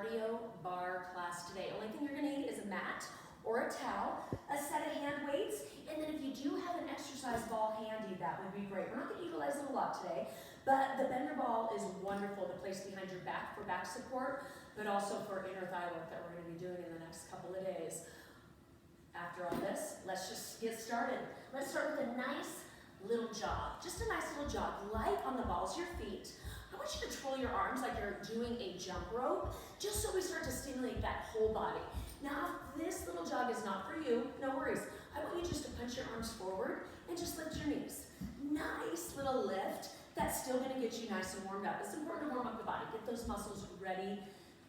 cardio bar class today. Only thing you're gonna need is a mat or a towel, a set of hand weights, and then if you do have an exercise ball handy, that would be great. We're not gonna utilize it a lot today, but the bender ball is wonderful to place behind your back for back support, but also for inner thigh work that we're gonna be doing in the next couple of days. After all this, let's just get started. Let's start with a nice little jog. Just a nice little jog, light on the balls of your feet. I want you to twirl your arms like you're doing a jump rope, just so we start to stimulate that whole body. Now, if this little jog is not for you, no worries. I want you just to punch your arms forward and just lift your knees. Nice little lift. That's still gonna get you nice and warmed up. It's important to warm up the body. Get those muscles ready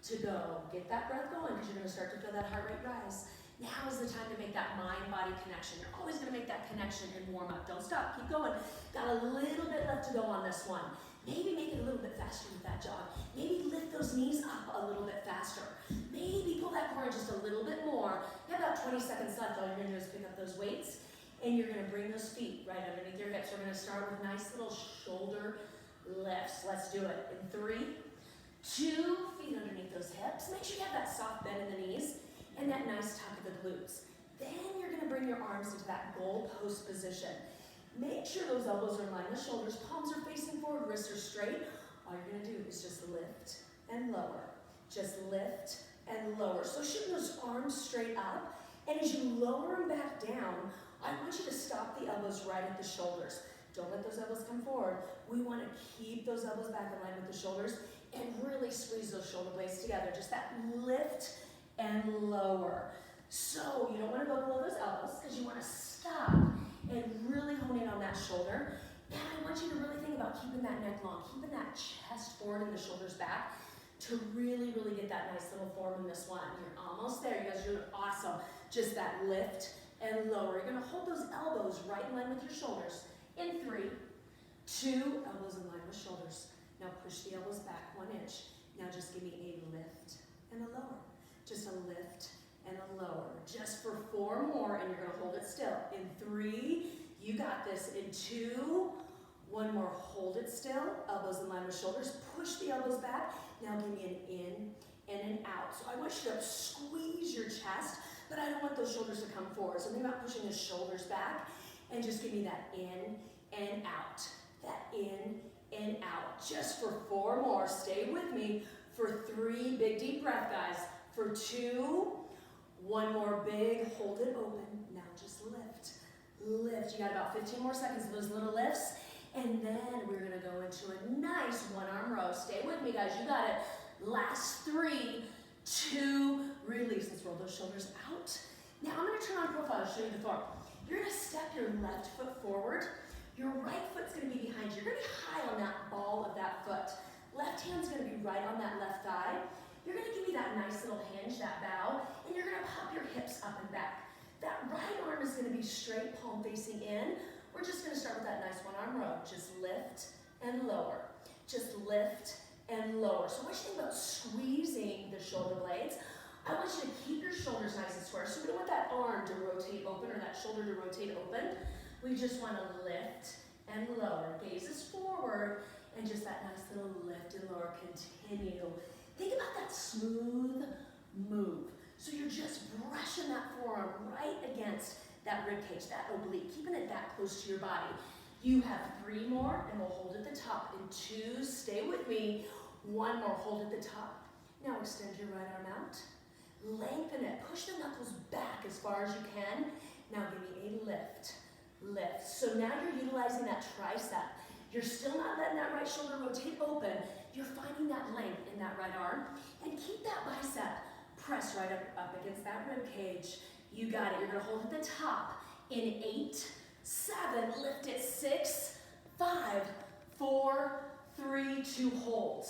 to go. Get that breath going because you're gonna start to feel that heart rate rise. Now is the time to make that mind-body connection. You're always gonna make that connection and warm up. Don't stop, keep going. Got a little bit left to go on this one. Maybe make it a little bit faster with that jog. Maybe lift those knees up a little bit faster. Maybe pull that core just a little bit more. You have about 20 seconds left. All you're gonna do is pick up those weights and you're gonna bring those feet right underneath your hips. We're gonna start with nice little shoulder lifts. Let's do it. In 3, 2, feet underneath those hips. Make sure you have that soft bend in the knees and that nice tuck of the glutes. Then you're gonna bring your arms into that goal post position. Make sure those elbows are in line with shoulders, palms are facing forward, wrists are straight. All you're gonna do is just lift and lower. Just lift and lower. So shooting those arms straight up, and as you lower them back down, I want you to stop the elbows right at the shoulders. Don't let those elbows come forward. We wanna keep those elbows back in line with the shoulders and really squeeze those shoulder blades together. Just that lift and lower. So you don't wanna go below those elbows because you wanna stop and really hone in on that shoulder. And I want you to really think about keeping that neck long, keeping that chest forward and the shoulders back to really, really get that nice little form in this one. You're almost there, you guys are doing awesome. Just that lift and lower. You're gonna hold those elbows right in line with your shoulders. In 3, 2, elbows in line with shoulders. Now push the elbows back 1 inch. Now just give me a lift and a lower. Just a lift and a lower. Just for 4 more, and you're gonna hold it still. In 3, you got this. In 2, 1 more, hold it still. Elbows in line with shoulders. Push the elbows back. Now give me an in and an out. So I want you to squeeze your chest, but I don't want those shoulders to come forward. So think about pushing the shoulders back, and just give me that in and out. That in and out. Just for 4 more. Stay with me. For 3, big deep breath, guys. For 2, 1 more big, hold it open. Now just lift, lift. You got about 15 more seconds of those little lifts. And then we're gonna go into a nice 1-arm row. Stay with me, guys, you got it. Last 3, 2, release. Let's roll those shoulders out. Now I'm gonna turn on profile to show you the form. You're gonna step your left foot forward. Your right foot's gonna be behind you. You're gonna be high on that ball of that foot. Left hand's gonna be right on that left thigh. You're gonna give me that nice little hinge, that bow, and you're gonna pop your hips up and back. That right arm is gonna be straight, palm facing in. We're just gonna start with that nice 1-arm row. Just lift and lower. Just lift and lower. So what you think about squeezing the shoulder blades? I want you to keep your shoulders nice and square. So we don't want that arm to rotate open or that shoulder to rotate open. We just wanna lift and lower. Gazes forward, and just that nice little lift and lower. Continue. Think about that smooth move. So you're just brushing that forearm right against that rib cage, that oblique, keeping it that close to your body. You have 3 more, and we'll hold at the top. In 2, stay with me. 1 more, hold at the top. Now extend your right arm out. Lengthen it, push the knuckles back as far as you can. Now give me a lift, lift. So now you're utilizing that tricep. You're still not letting that right shoulder rotate open. You're finding that length in that right arm. And keep that bicep pressed right up against that rib cage. You got it. You're gonna hold at the top. In 8, 7, lift it. 6, 5, 4, 3, 2, hold.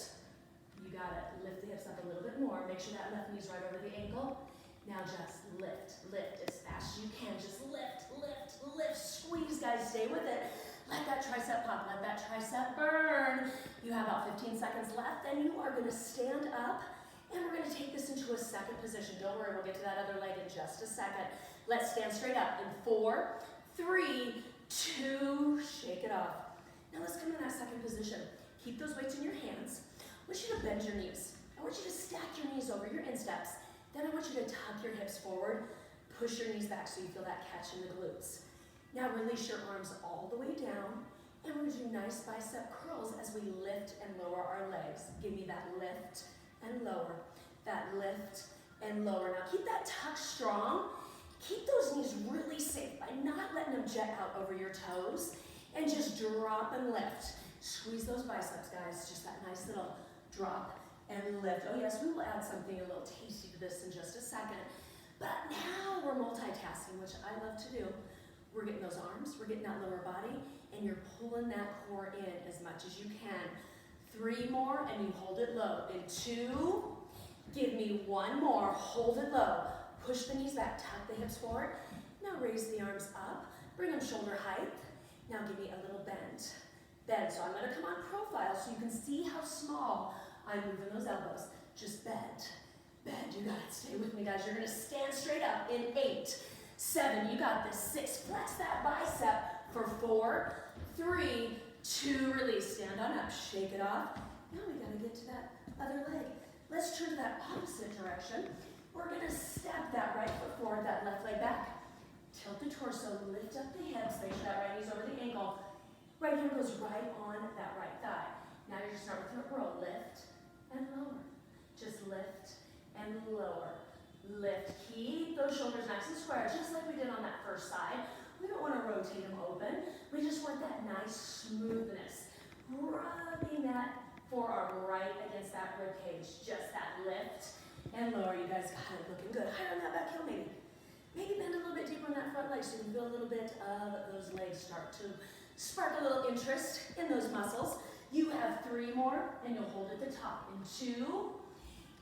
You got it. Lift the hips up a little bit more. Make sure that left knee's right over the ankle. Now just lift, lift as fast as you can. Just lift, lift, lift. Squeeze, guys. Stay with it. Let that tricep pop, let that tricep burn. You have about 15 seconds left, then you are gonna stand up, and we're gonna take this into a second position. Don't worry, we'll get to that other leg in just a second. Let's stand straight up in 4, 3, 2, shake it off. Now let's come to that second position. Keep those weights in your hands. I want you to bend your knees. I want you to step stack your knees over your insteps. Then I want you to tuck your hips forward, push your knees back so you feel that catch in the glutes. Now release your arms all the way down, and we're gonna do nice bicep curls as we lift and lower our legs. Give me that lift and lower, that lift and lower. Now keep that tuck strong. Keep those knees really safe by not letting them jet out over your toes, and just drop and lift. Squeeze those biceps, guys. Just that nice little drop and lift. Oh yes, we will add something a little tasty to this in just a second. But now we're multitasking, which I love to do. We're getting those arms, we're getting that lower body, and you're pulling that core in as much as you can. 3 more, and you hold it low. In 2, give me 1 more, hold it low. Push the knees back, tuck the hips forward. Now raise the arms up, bring them shoulder height. Now give me a little bend. Bend, so I'm gonna come on profile so you can see how small I'm moving those elbows. Just bend, bend, you got it. Stay with me, guys. You're gonna stand straight up in 8, 7, you got this. 6, flex that bicep for 4, 3, 2, release. Stand on up, shake it off. Now we gotta get to that other leg. Let's turn to that opposite direction. We're gonna step that right foot forward, that left leg back. Tilt the torso, lift up the hips, make sure that right knee's over the ankle. Right hand goes right on that right thigh. Now you're just start with your roll, lift and lower. Just lift and lower. Lift, keep those shoulders nice and square, just like we did on that first side. We don't wanna rotate them open. We just want that nice smoothness. Rubbing that forearm right against that rib cage. Just that lift and lower. You guys got it, looking good. Higher on that back heel maybe. Maybe bend a little bit deeper on that front leg so you can feel a little bit of those legs start to spark a little interest in those muscles. You have 3 more, and you'll hold at the top. In 2,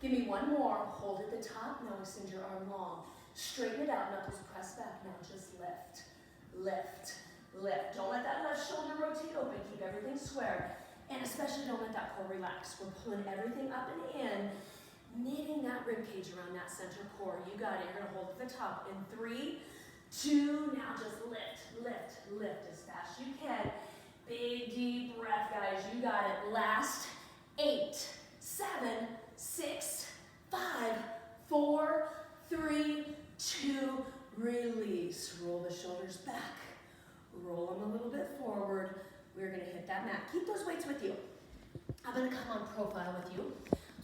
give me 1 more, hold at the top. Now extend your arm long. Straighten it out, knuckles press back. Now just lift, lift, lift. Don't let that left shoulder rotate open. Keep everything square. And especially don't let that core relax. We're pulling everything up and in, knitting that rib cage around that center core. You got it. You're going to hold at the top. In 3, 2, now just lift, lift, lift as fast as you can. Big, deep breath, guys. You got it. Last 8, 7, 6, 5, 4, 3, 2, release. Roll the shoulders back. Roll them a little bit forward. We're going to hit that mat. Keep those weights with you. I'm going to come on profile with you.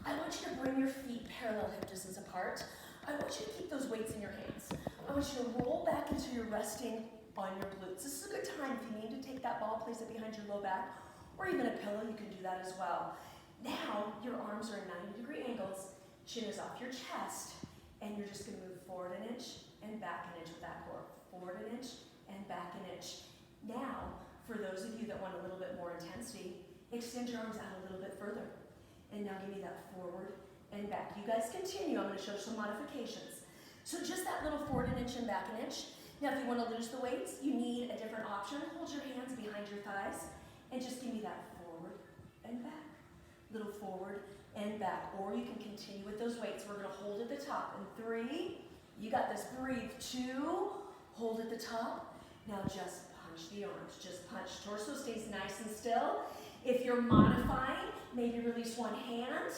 I want you to bring your feet parallel hip distance apart. I want you to keep those weights in your hands. I want you to roll back until you're resting on your glutes. This is a good time if you need to take that ball, place it behind your low back, or even a pillow, you can do that as well. Now, your arms are at 90-degree angles, chin is off your chest, and you're just gonna move forward an inch and back an inch with that core. Forward an inch and back an inch. Now, for those of you that want a little bit more intensity, extend your arms out a little bit further. And now give me that forward and back. You guys continue. I'm going to show some modifications. So just that little forward an inch and back an inch. Now if you want to lose the weights, you need a different option. Hold your hands behind your thighs and just give me that forward and back. Little forward and back. Or you can continue with those weights. We're going to hold at the top. In 3, you got this. Breathe. 2, hold at the top. Now just punch the arms. Just punch. Torso stays nice and still. If you're modifying, maybe release one hand,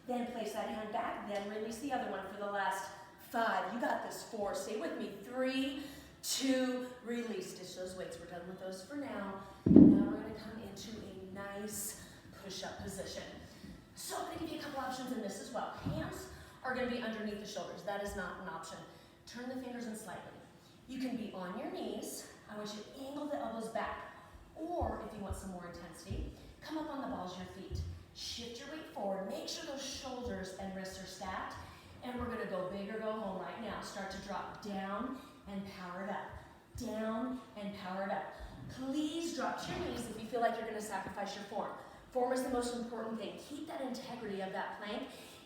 then place that hand back, then release the other one for the last 5. You got this. 4, stay with me. 3, 2, release. Ditch those weights. We're done with those for now. Now we're going to come into a nice push-up position. So I'm going to give you a couple options in this as well. Hands are going to be underneath the shoulders. That is not an option. Turn the fingers in slightly. You can be on your knees. I want you to angle the elbows back. Or if you want some more intensity, come up on the balls of your feet. Shift your weight forward. Make sure those shoulders and wrists are stacked. And we're going to go big or go home right now. Start to drop down and power it up. Down and power it up. Please drop to your knees if you feel like you're going to sacrifice your form. Form is the most important thing. Keep that integrity of that plank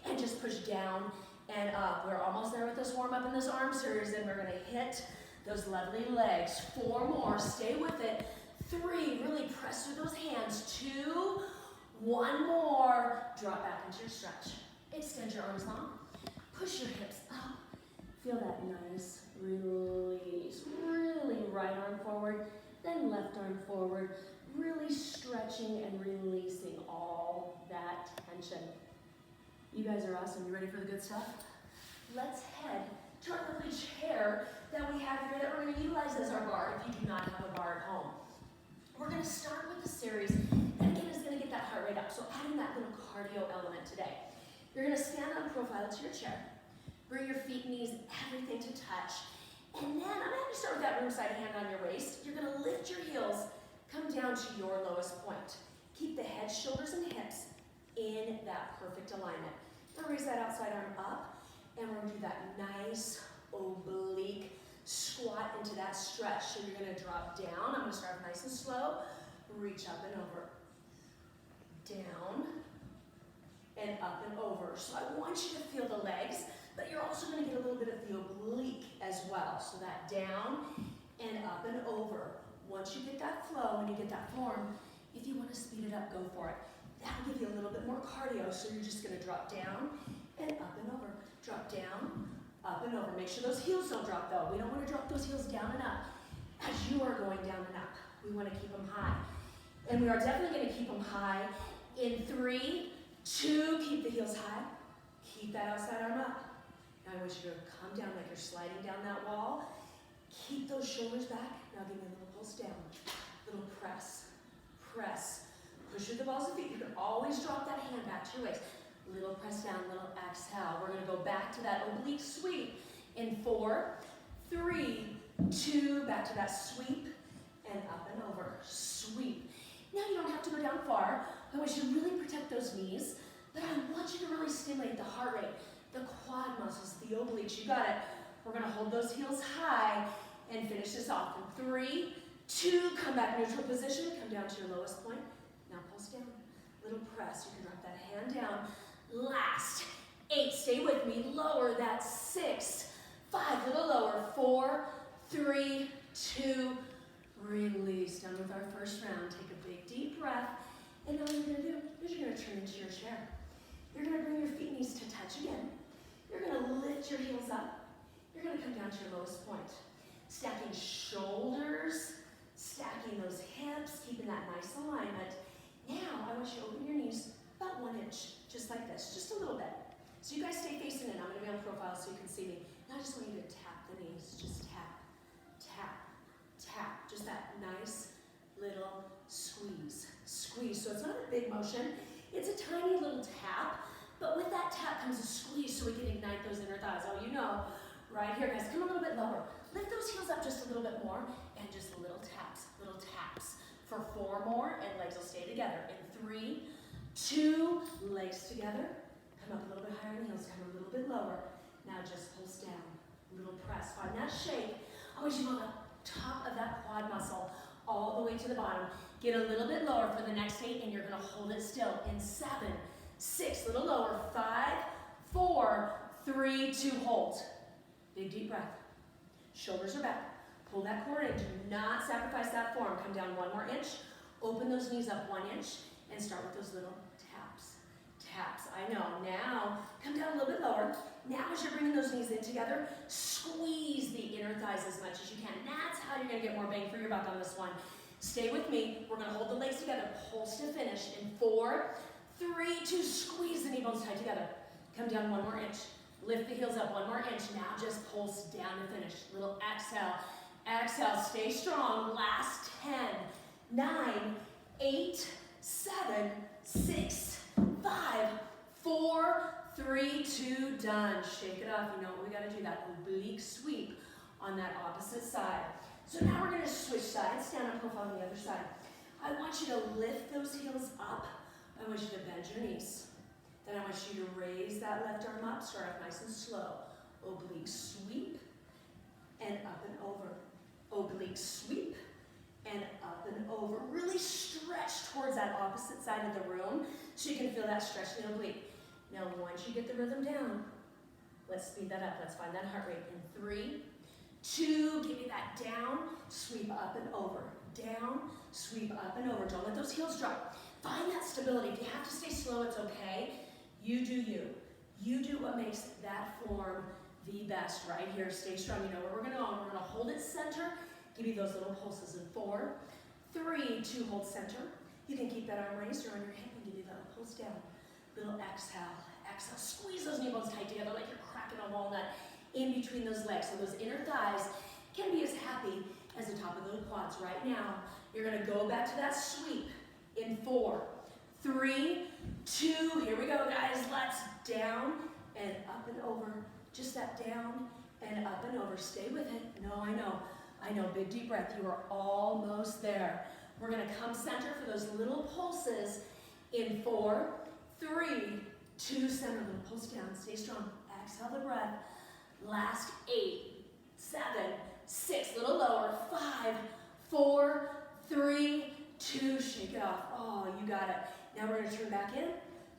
and just push down and up. We're almost there with this warm up in this arm series, and we're going to hit those lovely legs. 4 more. Stay with it. 3, really press through those hands. 2, 1 more. Drop back into your stretch. Extend your arms long. Push your hips up. Feel that nice release. Really right arm forward, then left arm forward. Really stretching and releasing all that tension. You guys are awesome. You ready for the good stuff? Let's head to our lovely chair that we have here that we're going to utilize as our bar if you do not have a bar at home. We're going to start with a series that again is going to get that heart rate up. So adding that little cardio element today. You're going to stand on profile to your chair. Bring your feet, knees, everything to touch. And then I'm going to have you start with that room side hand on your waist. You're going to lift your heels, come down to your lowest point. Keep the head, shoulders, and hips in that perfect alignment. Now raise that outside arm up, and we're going to do that nice oblique squat into that stretch. So you're going to drop down. I'm going to start nice and slow. Reach up and over. Down and up and over. So I want you to feel the legs, but you're also going to get a little bit of the oblique as well. So that down and up and over. Once you get that flow, when you get that form, if you want to speed it up, go for it. That'll give you a little bit more cardio, so you're just going to drop down and up and over. Drop down, up and over. Make sure those heels don't drop though. We don't want to drop those heels down and up. As you are going down and up, we want to keep them high. And we are definitely going to keep them high in 3, 2, keep the heels high. Keep that outside arm up. Now I want you to come down like you're sliding down that wall. Keep those shoulders back. Now give me a little pulse down. Little press, press. Push through the balls of feet. You can always drop that hand back to your waist. Little press down, little exhale. We're going to go back to that oblique sweep in 4, 3, 2, back to that sweep and up and over. Sweep. Now you don't have to go down far. I want you to really protect those knees, but I want you to really stimulate the heart rate, the quad muscles, the obliques. You got it. We're going to hold those heels high and finish this off. In 3, 2, come back neutral position. Come down to your lowest point. Now pulse down. Little press. You can drop that hand down. Last 8. Stay with me. Lower that 6, 5. Little lower. 4, 3, 2. Release. Done with our first round. Take a big deep breath. And now what you're going to do is you're going to turn into your chair. You're going to bring your feet and knees to touch again. You're going to lift your heels up. You're going to come down to your lowest point. Stacking shoulders, stacking those hips, keeping that nice alignment. Now, I want you to open your knees about 1 inch, just like this, just a little bit. So you guys stay facing in. I'm going to be on profile so you can see me. Now I just want you to tap the knees. Just tap, tap, tap. Just that nice little squeeze, squeeze. So it's not a big motion. It's a tiny little tap, but with that tap comes a squeeze so we can ignite those inner thighs. Oh, you know, right here, guys. Come a little bit lower. Lift those heels up just a little bit more, and just little taps, for 4 more, and legs will stay together. In 3, 2, legs together. Come up a little bit higher in the heels, come a little bit lower. Now just pulse down, little press. Find that shape. I want you to go on the top of that quad muscle, all the way to the bottom. Get a little bit lower for the next 8, and you're gonna hold it still. In 7, 6, little lower. 5, 4, 3, 2, hold. Big deep breath. Shoulders are back. Pull that core in. Do not sacrifice that form. Come down 1 more inch. Open those knees up 1 inch and start with those little taps. Taps. I know. Now, come down a little bit lower. Now, as you're bringing those knees in together, squeeze the inner thighs as much as you can. That's how you're going to get more bang for your buck on this one. Stay with me. We're going to hold the legs together. Pulse to finish. In 4, 3, 2, squeeze the knee bones tight together. Come down 1 more inch. Lift the heels up 1 more inch. Now just pulse down to finish. Little exhale. Exhale. Stay strong. Last 10, 9, 8, 7, 6, 5, 4, 3, 2, done. Shake it off. You know what we got to do. That oblique sweep on that opposite side. So now we're going to switch sides. Stand up profile on the other side. I want you to lift those heels up. I want you to bend your knees. Then I want you to raise that left arm up. Start off nice and slow. Oblique sweep and up and over. Oblique sweep and up and over. Really stretch towards that opposite side of the room so you can feel that stretch in the oblique. Now once you get the rhythm down, let's speed that up. Let's find that heart rate. In 3, 2, give me that down, sweep up and over. Down, sweep up and over. Don't let those heels drop. Find that stability. If you have to stay slow, it's okay. You do you. You do what makes that form the best right here. Stay strong. You know where we're going to go. We're going to hold it center. Give me those little pulses in 4, 3, 2, hold center. You can keep that arm raised or on your hip and give me that pulse down. Little exhale. Exhale. kind of walnut in between those legs. So those inner thighs can be as happy as the top of the quads. Right now, you're gonna go back to that sweep in 4, 3, 2, here we go guys, let's down and up and over. Just that down and up and over, stay with it. No, I know, big deep breath, you are almost there. We're gonna come center for those little pulses in 4, 3, 2, center, little pulse down, stay strong, exhale the breath. Last 8, 7, 6, little lower, 5, 4, 3, 2, shake it off. Oh, you got it. Now we're gonna turn back in.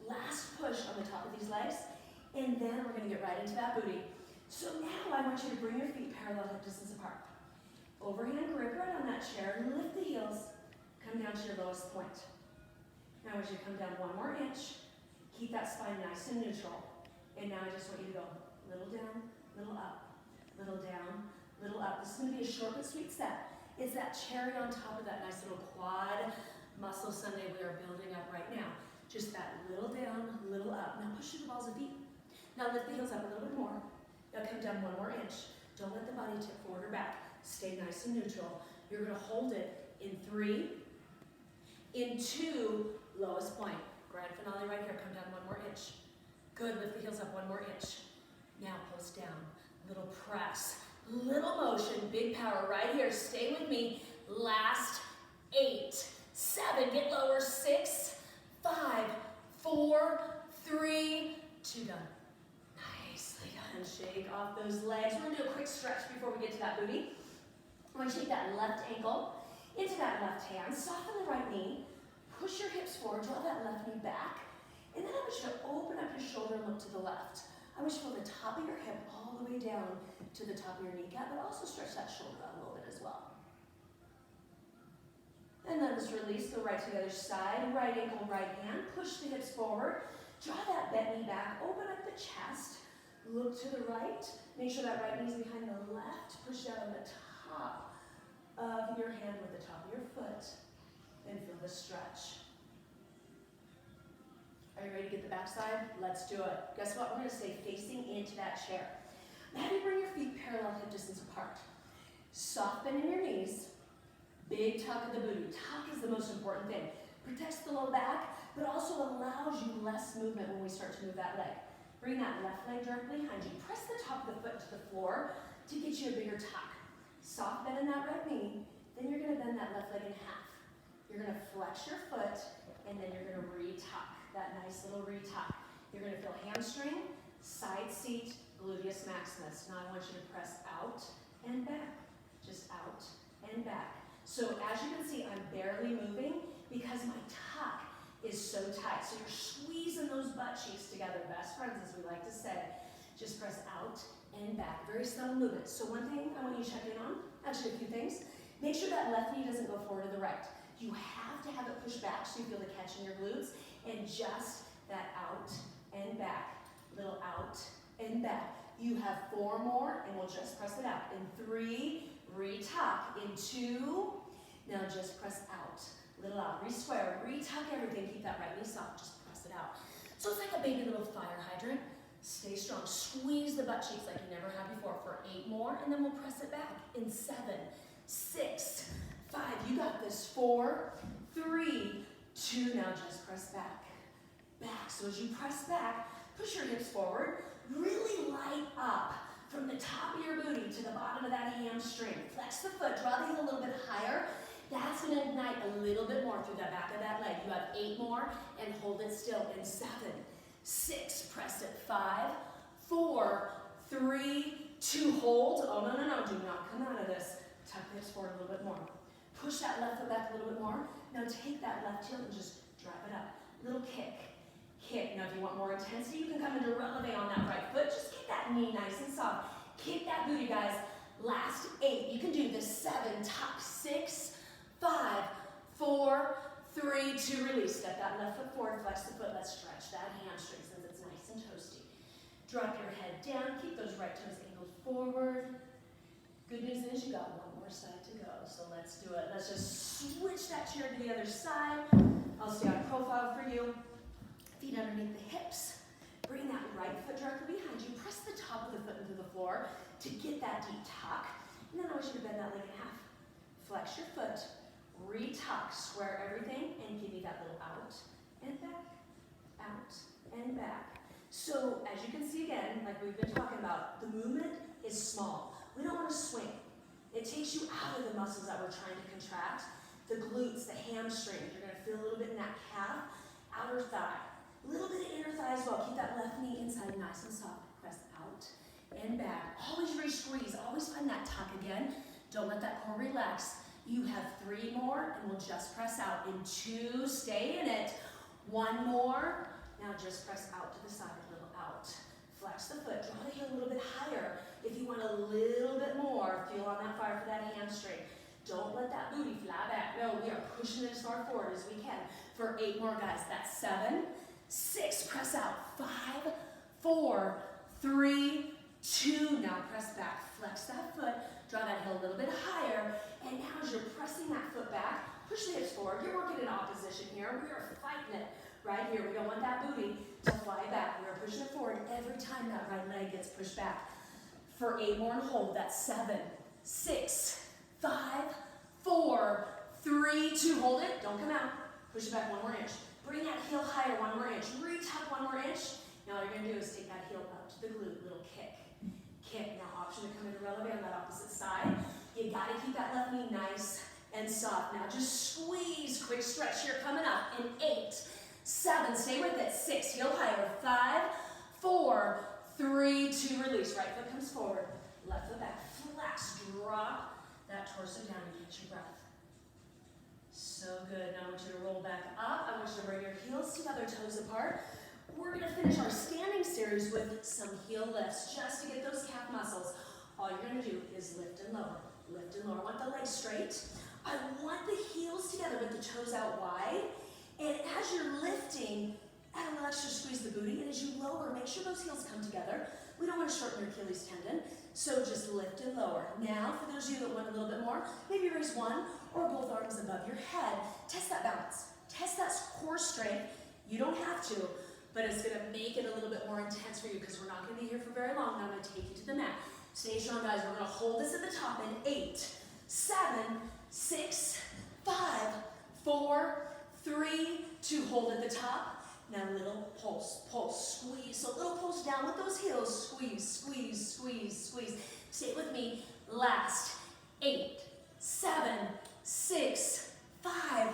Last push on the top of these legs, and then we're gonna get right into that booty. So now I want you to bring your feet parallel hip distance apart. Overhand grip right on that chair, lift the heels, come down to your lowest point. Now I want you to come down 1 more inch, keep that spine nice and neutral. And now I just want you to go little down, little up, little down, little up. This is gonna be a short but sweet step. It's that cherry on top of that nice little quad muscle Sunday we are building up right now. Just that little down, little up. Now push through the balls of feet. Now lift the heels up a little bit more. Now come down 1 more inch. Don't let the body tip forward or back. Stay nice and neutral. You're gonna hold it in 3, in 2, lowest point. Grand finale right here, come down 1 more inch. Good, lift the heels up 1 more inch. Now post down, little press, little motion, big power right here. Stay with me. Last 8, 7, get lower, 6, 5, 4, 3, 2, done. Nicely done. Shake off those legs. We're gonna do a quick stretch before we get to that booty. I'm gonna take that left ankle into that left hand, soften the right knee, push your hips forward, draw that left knee back, and then I want you to open up your shoulder and look to the left. I want you to feel the top of your hip all the way down to the top of your kneecap, but also stretch that shoulder out a little bit as well. And then just release, go right to the other side, right ankle, right hand, push the hips forward, draw that bent knee back, open up the chest, look to the right, make sure that right knee is behind the left, push down on the top of your hand with the top of your foot, and feel the stretch. Are you ready to get the back side? Let's do it. Guess what? We're gonna stay facing into that chair. Now have you bring your feet parallel hip distance apart. Soft bend in your knees, big tuck of the booty. Tuck is the most important thing. Protects the low back, but also allows you less movement when we start to move that leg. Bring that left leg directly behind you. Press the top of the foot to the floor to get you a bigger tuck. Soft bend in that right knee, then you're gonna bend that left leg in half. You're gonna flex your foot, and then you're gonna re-tuck, that nice little re-tuck. You're gonna feel hamstring, side seat, gluteus maximus. Now I want you to press out and back, just out and back. So as you can see, I'm barely moving because my tuck is so tight. So you're squeezing those butt cheeks together, best friends as we like to say. Just press out and back, very subtle movement. So one thing I want you to check in on, actually a few things. Make sure that left knee doesn't go forward to the right. You have to have it pushed back so you feel the catch in your glutes, and just that out and back, little out and back. You have 4 more, and we'll just press it out. In 3, re-tuck. In 2, now just press out, little out, re-square, re-tuck everything. Keep that right knee soft, just press it out. So it's like a baby little fire hydrant. Stay strong, squeeze the butt cheeks like you never have before for 8 more, and then we'll press it back. In 7, 6, 5, you got this, 4, 3, 2, now just press back, back. So as you press back, push your hips forward, really light up from the top of your booty to the bottom of that hamstring. Flex the foot, draw the heel a little bit higher. That's gonna ignite a little bit more through the back of that leg. You have 8 more, and hold it still. In 7, 6, press it, 5, 4, 3, 2, hold. Oh, no, do not come out of this. Tuck the hips forward a little bit more. Push that left foot back a little bit more. Now take that left heel and just drive it up. Little kick, kick. Now if you want more intensity, you can come into releve on that right foot. Just get that knee nice and soft. Kick that booty, guys. Last 8. You can do this. 7, tuck, 6, 5, 4, 3, 2, release. Step that left foot forward, flex the foot. Let's stretch that hamstring since it's nice and toasty. Drop your head down. Keep those right toes angled forward. Good news is you got 1 more side to go, so let's do it. Let's just switch that chair to the other side. I'll stay on profile for you. Feet underneath the hips. Bring that right foot directly behind you. Press the top of the to get that deep tuck. And then I want you to bend that leg in half. Flex your foot, retuck, square everything, and give me that little out and back. So as you can see again, like we've been talking about, the movement is small. We don't want to swing. It takes you out of the muscles that we're trying to contract. The glutes, the hamstrings, you're going to feel a little bit in that calf, outer thigh. A little bit of inner thigh as well. Keep that left knee inside nice and soft. Press out and back. Always re-squeeze. Always find that tuck again. Don't let that core relax. You have 3 more, and we'll just press out. In 2, stay in it. 1 more. Now just press out to the side, a little out. Flex the foot, draw the heel a little bit higher. If you want a little bit more, feel on that fire for that hamstring. Don't let that booty fly back. No, we are pushing it as far forward as we can. For 8 more, guys. That's 7, 6, press out. 5, 4, 3, 2. Now press back. Flex that foot, draw that heel a little bit higher. And now as you're pressing that foot back, push the hips forward. You're working in opposition here. We are fighting it. Right here, we don't want that booty to fly back. We are pushing it forward every time that right leg gets pushed back. For 8 more and hold. That's 7, 6, 5, 4, 3, 2. Hold it. Don't come out. Push it back 1 more inch. Bring that heel higher 1 more inch. Retuck 1 more inch. Now all you're going to do is take that heel up to the glute. Little kick. Kick. Now option to come into releve on that opposite side. You got to keep that left knee nice and soft. Now just squeeze. Quick stretch here coming up in 8, 7, stay with it. 6, heel higher. 5, 4, 3, 2, release. Right foot comes forward. Left foot back. Flex. Drop that torso down and catch your breath. So good. Now I want you to roll back up. I want you to bring your heels together, toes apart. We're going to finish our standing series with some heel lifts just to get those calf muscles. All you're going to do is lift and lower. Lift and lower. I want the legs straight. I want the heels together with the toes out wide. And as you're lifting, add a little extra squeeze the booty. And as you lower, make sure those heels come together. We don't want to shorten your Achilles tendon. So just lift and lower. Now, for those of you that want a little bit more, maybe raise 1 or both arms above your head. Test that balance. Test that core strength. You don't have to, but it's going to make it a little bit more intense for you because we're not going to be here for very long. Now I'm going to take you to the mat. Stay strong, guys. We're going to hold this at the top in 8, 7, 6, 5, 4, 3, 2. Hold at the top. Now little pulse, pulse, squeeze. So little pulse down with those heels. Squeeze, squeeze, squeeze, squeeze. Stay with me. Last. 8, 7, 6, 5,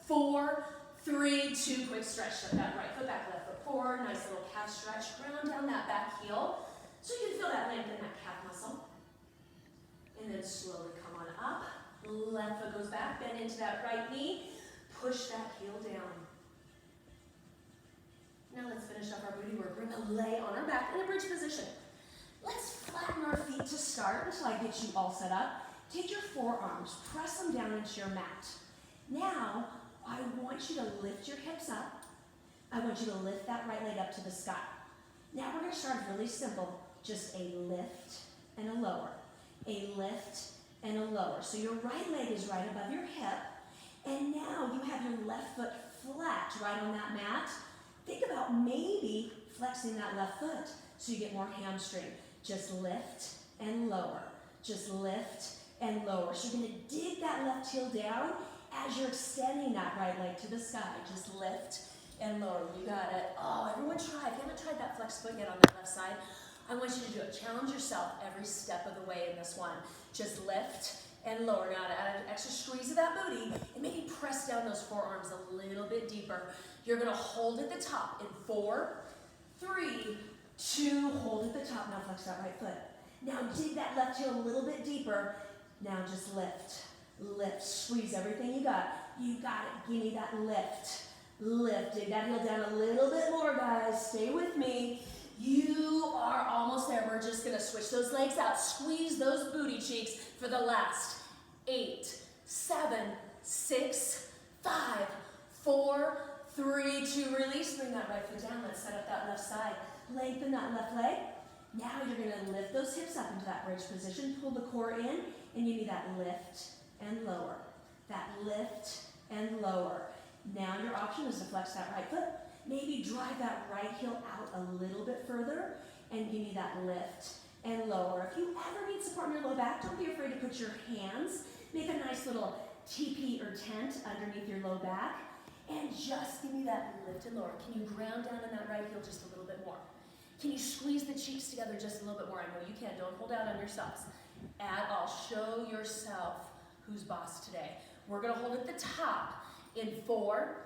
4, 3, 2. Quick stretch. Step that right foot back, left foot forward. Nice little calf stretch. Ground down that back heel. So you can feel that length in that calf muscle. And then slowly come on up. Left foot goes back. Bend into that right knee. Push that heel down. Now let's finish up our booty work. We're going to lay on our back in a bridge position. Let's flatten our feet to start until I get you all set up. Take your forearms, press them down into your mat. Now, I want you to lift your hips up. I want you to lift that right leg up to the sky. Now we're going to start really simple. Just a lift and a lower. A lift and a lower. So your right leg is right above your hip. And now you have your left foot flat right on that mat. Think about maybe flexing that left foot so you get more hamstring. Just lift and lower. Just lift and lower. So you're going to dig that left heel down as you're extending that right leg to the sky. Just lift and lower. You got it. Oh, everyone try. If you haven't tried that flex foot yet on that left side, I want you to do it. Challenge yourself every step of the way in this one. Just lift and lower. Now to add an extra squeeze of that booty and maybe press down those forearms a little bit deeper. You're going to hold at the top in 4, 3, 2. Hold at the top. Now flex that right foot. Now dig that left heel a little bit deeper. Now just lift. Lift. Squeeze everything you got. You got it. Give me that lift. Lift. Dig that heel down a little bit more, guys. Stay with me. You are almost there. We're just going to switch those legs out. Squeeze those booty cheeks for the last 8, 7, 6, 5, 4, 3, 2. Release. Bring that right foot down. Let's set up that left side. Lengthen that left leg. Now you're going to lift those hips up into that bridge position. Pull the core in and give me that lift and lower. That lift and lower. Now your option is to flex that right foot. Maybe drive that right heel out a little bit further and give me that lift and lower. If you ever need support in your low back, don't be afraid to put your hands, make a nice little teepee or tent underneath your low back, and just give me that lift and lower. Can you ground down in that right heel just a little bit more? Can you squeeze the cheeks together just a little bit more? I know you can. Don't hold out on yourselves at all. Show yourself who's boss today. We're going to hold at the top in 4,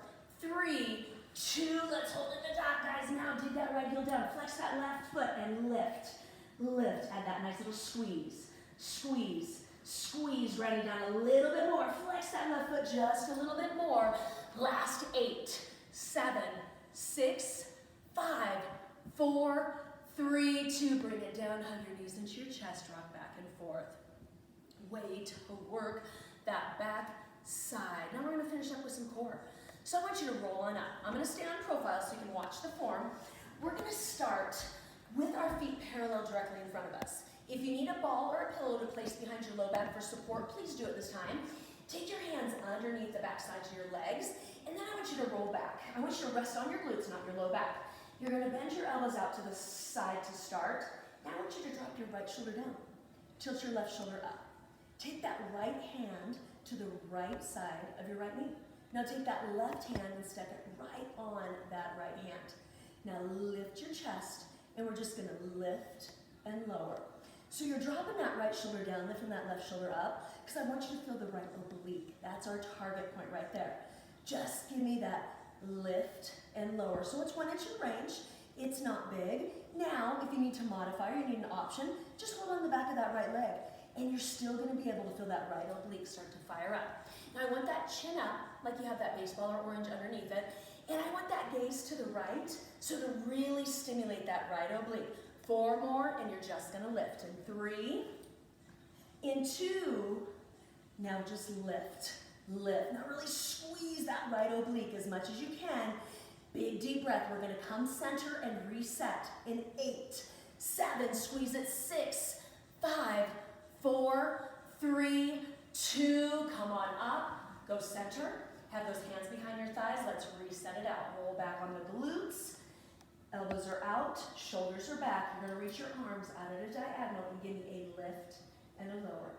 3, 2. Let's hold at the top, guys. Now dig that right heel down. Flex that left foot and lift. Lift. Add that nice little squeeze. Squeeze. Squeeze. Round it down a little bit more. Flex that left foot just a little bit more. Last 8, 7, 6, 5, 4, 3, 2. Bring it down. Hug your knees into your chest. Rock back and forth. Way to work that back side. Now we're going to finish up with some core. So I want you to roll on up. I'm going to stay on profile so you can watch the form. We're going to start with our feet parallel directly in front of us. If you need a ball or a pillow to place behind your low back for support, please do it this time. Take your hands underneath the back sides of your legs, and then I want you to roll back. I want you to rest on your glutes, not your low back. You're going to bend your elbows out to the side to start. Now I want you to drop your right shoulder down. Tilt your left shoulder up. Take that right hand to the right side of your right knee. Now take that left hand and step it right on that right hand. Now lift your chest, and we're just going to lift and lower. So you're dropping that right shoulder down, lifting that left shoulder up, because I want you to feel the right oblique. That's our target point right there. Just give me that lift and lower. So it's 1 inch in range. It's not big. Now, if you need to modify or you need an option, just hold on the back of that right leg, and you're still going to be able to feel that right oblique start to fire up. Now I want that chin up, like you have that baseball or orange underneath it, and I want that gaze to the right, so to really stimulate that right oblique. 4 more, and you're just going to lift. In 3, in 2, now just lift, lift. Now really squeeze that right oblique as much as you can. Big deep breath. We're going to come center and reset. In 8, 7, squeeze it. 6, 5, 4, 3, 2, come on up. Go center. Have those hands behind your thighs. Let's reset it out. Roll back on the glutes. Elbows are out, shoulders are back. You're going to reach your arms out at a diagonal and give me a lift and a lower.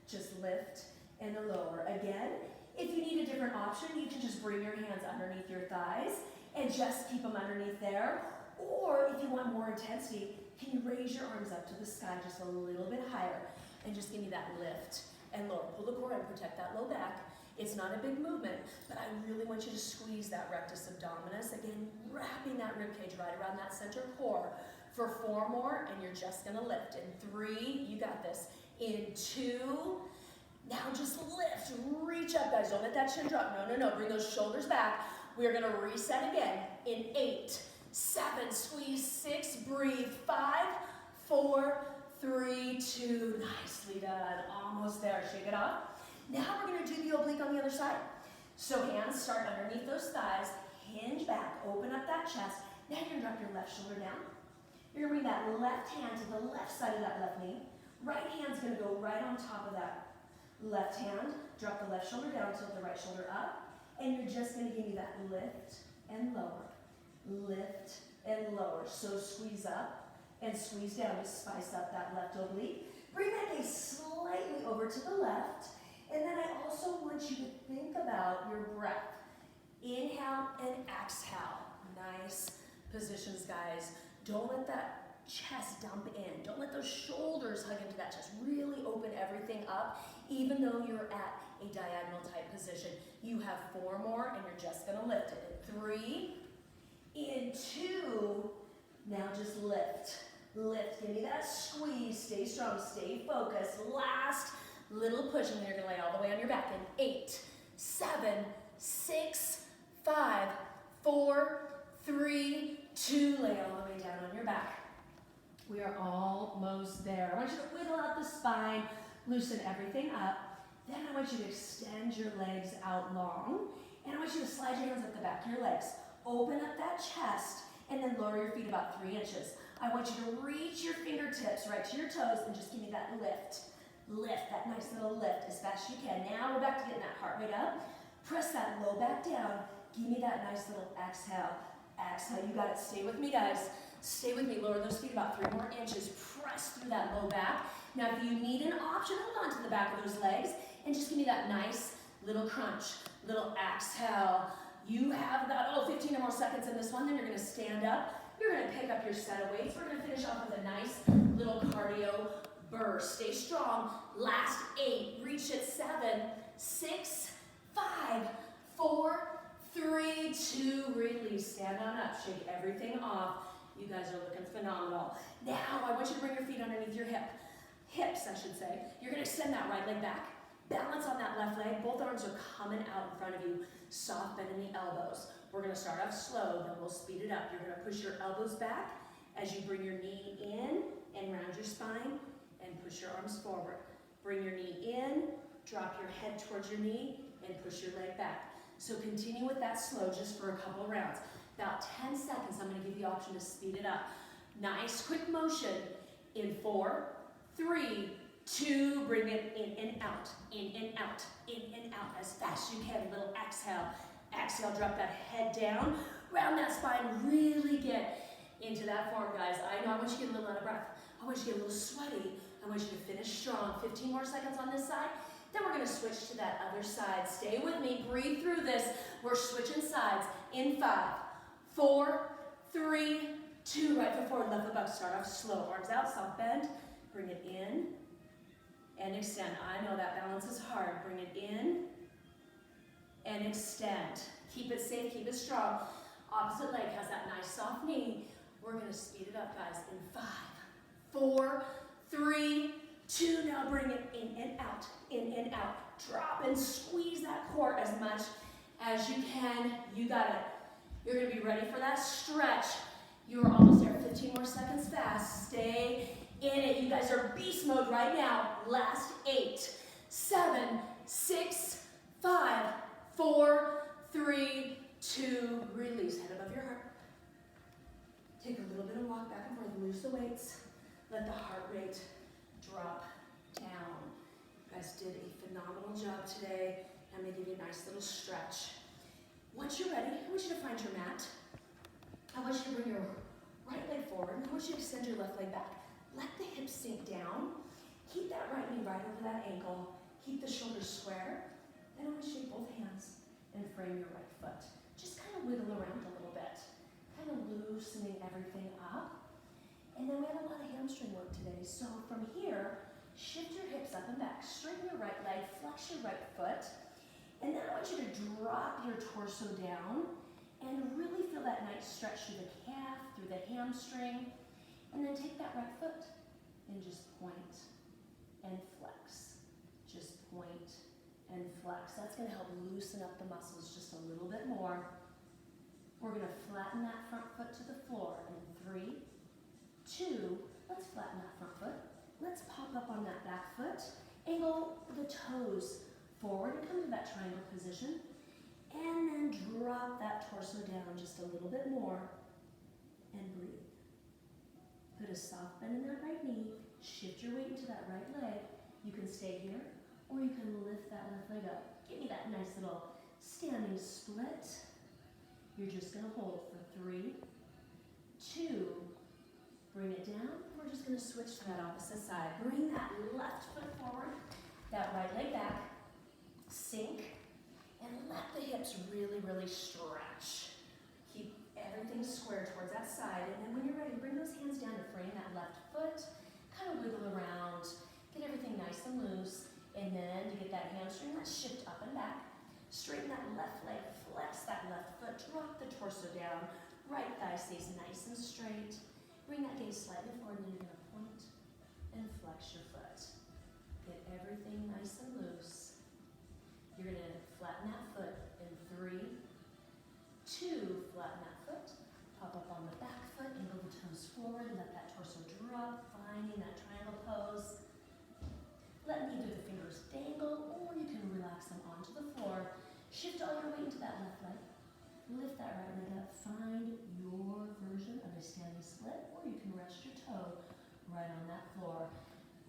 Just lift and a lower. Again, if you need a different option, you can just bring your hands underneath your thighs and just keep them underneath there. Or if you want more intensity, can you raise your arms up to the sky just a little bit higher and just give me that lift and lower. Pull the core and protect that low back. It's not a big movement, but I really want you to squeeze that rectus abdominis. Again, wrapping that rib cage right around that center core for 4 more, and you're just gonna lift. In 3, you got this. In 2, now just lift, reach up, guys. Don't let that chin drop. No, no, no, bring those shoulders back. We're gonna reset again. In 8, 7, squeeze. 6, breathe. 5, 4, 3, 2, nicely done. Almost there, shake it off. Now we're going to do the oblique on the other side. So hands start underneath those thighs, hinge back, open up that chest. Now you're going to drop your left shoulder down. You're going to bring that left hand to the left side of that left knee. Right hand's going to go right on top of that left hand. Drop the left shoulder down, tilt the right shoulder up. And you're just going to give me that lift and lower. Lift and lower. So squeeze up and squeeze down to spice up that left oblique. Bring that gaze slightly over to the left. And then I also want you to think about your breath. Inhale and exhale. Nice positions, guys. Don't let that chest dump in. Don't let those shoulders hug into that chest. Really open everything up, even though you're at a diagonal type position. You have 4 more, and you're just gonna lift it. In 3, in 2, now just lift. Lift, give me that squeeze. Stay strong, stay focused. Last little push, and then you're going to lay all the way on your back. In 8, 7, 6, 5, 4, 3, 2. Lay all the way down on your back. We are almost there. I want you to wiggle out the spine, loosen everything up. Then I want you to extend your legs out long, and I want you to slide your hands up the back of your legs. Open up that chest, and then lower your feet about 3 inches. I want you to reach your fingertips right to your toes and just give me that lift. Lift, that nice little lift as fast as you can. Now we're back to getting that heart rate up. Press that low back down. Give me that nice little exhale. Exhale, you got it. Stay with me, guys. Stay with me, lower those feet about 3 more inches. Press through that low back. Now if you need an option, hold on to the back of those legs and just give me that nice little crunch, little exhale. You have about, 15 or more seconds in this one, then you're gonna stand up. You're gonna pick up your set of weights. We're gonna finish off with a nice little cardio burst. Stay strong. Last 8, reach it. 7, 6, 5, 4, 3, 2, release. Stand on up, shake everything off. You guys are looking phenomenal. Now, I want you to bring your feet underneath your hips, I should say. You're gonna extend that right leg back. Balance on that left leg. Both arms are coming out in front of you. Soft bend in the elbows. We're gonna start off slow, then we'll speed it up. You're gonna push your elbows back as you bring your knee in and round your spine and push your arms forward. Bring your knee in, drop your head towards your knee and push your leg back. So continue with that slow just for a couple rounds. About 10 seconds, I'm gonna give you the option to speed it up. Nice quick motion in 4, 3, 2, bring it in and out, in and out, in and out as fast as you can. Little exhale. Exhale, drop that head down, round that spine, really get into that form, guys. I know I want you to get a little out of breath. I want you to get a little sweaty. I want you to finish strong. 15 more seconds on this side. Then we're gonna switch to that other side. Stay with me, breathe through this. We're switching sides in 5, 4, 3, 2, right foot forward, left foot back. Start off slow, arms out, soft bend. Bring it in and extend. I know that balance is hard. Bring it in and extend. Keep it safe, keep it strong. Opposite leg has that nice soft knee. We're gonna speed it up, guys, in 5, 4, 3, 2. Now bring it in and out, in and out. Drop and squeeze that core as much as you can. You got it. You're gonna be ready for that stretch. You're almost there. 15 more seconds fast. Stay in it. You guys are beast mode right now. Last 8, 7, 6, 5, 4, 3, 2, release. Head above your heart. Take a little bit of walk back and forth. Loose the weights. Let the heart rate drop down. You guys did a phenomenal job today. I'm going to give you a nice little stretch. Once you're ready, I want you to find your mat. I want you to bring your right leg forward, and I want you to extend your left leg back. Let the hips sink down. Keep that right knee right over that ankle. Keep the shoulders square. Then I want you to take both hands and frame your right foot. Just kind of wiggle around a little bit. Kind of loosening everything up. And then we have a lot of hamstring work today. So from here, shift your hips up and back. Straighten your right leg, flex your right foot. And then I want you to drop your torso down and really feel that nice stretch through the calf, through the hamstring. And then take that right foot and just point and flex. Just point and flex. That's going to help loosen up the muscles just a little bit more. We're going to flatten that front foot to the floor in 3, 2, let's flatten that front foot. Let's pop up on that back foot. Angle the toes forward and come to that triangle position. And then drop that torso down just a little bit more and breathe. Put a soft bend in that right knee. Shift your weight into that right leg. You can stay here or you can lift that left leg up. Give me that nice little standing split. You're just going to hold for 3, 2, bring it down. We're just going to switch to that opposite side. Bring that left foot forward, that right leg back, sink, and let the hips really, really stretch. Keep everything square towards that side, and then when you're ready, bring those hands down to frame that left foot, kind of wiggle around, get everything nice and loose, and then to get that hamstring, let's shift up and back. Straighten that left leg, flex that left foot, drop the torso down, right thigh stays nice and straight. Bring that gaze slightly forward, and then you're going to point and flex your foot. Get everything nice and loose. You're going to flatten that foot in 3, 2, flatten that foot. Pop up on the back foot, angle the toes forward, let that torso drop, finding that triangle pose. Let either the fingers dangle, or you can relax them onto the floor. Shift all your weight into that left leg. Lift that right leg up. Find your version of a standing split, or you can rest your toe right on that floor.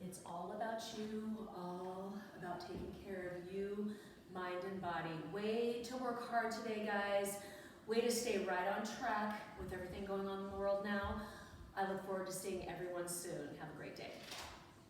It's all about you, all about taking care of you, mind and body. Way to work hard today, guys. Way to stay right on track with everything going on in the world now. I look forward to seeing everyone soon. Have a great day.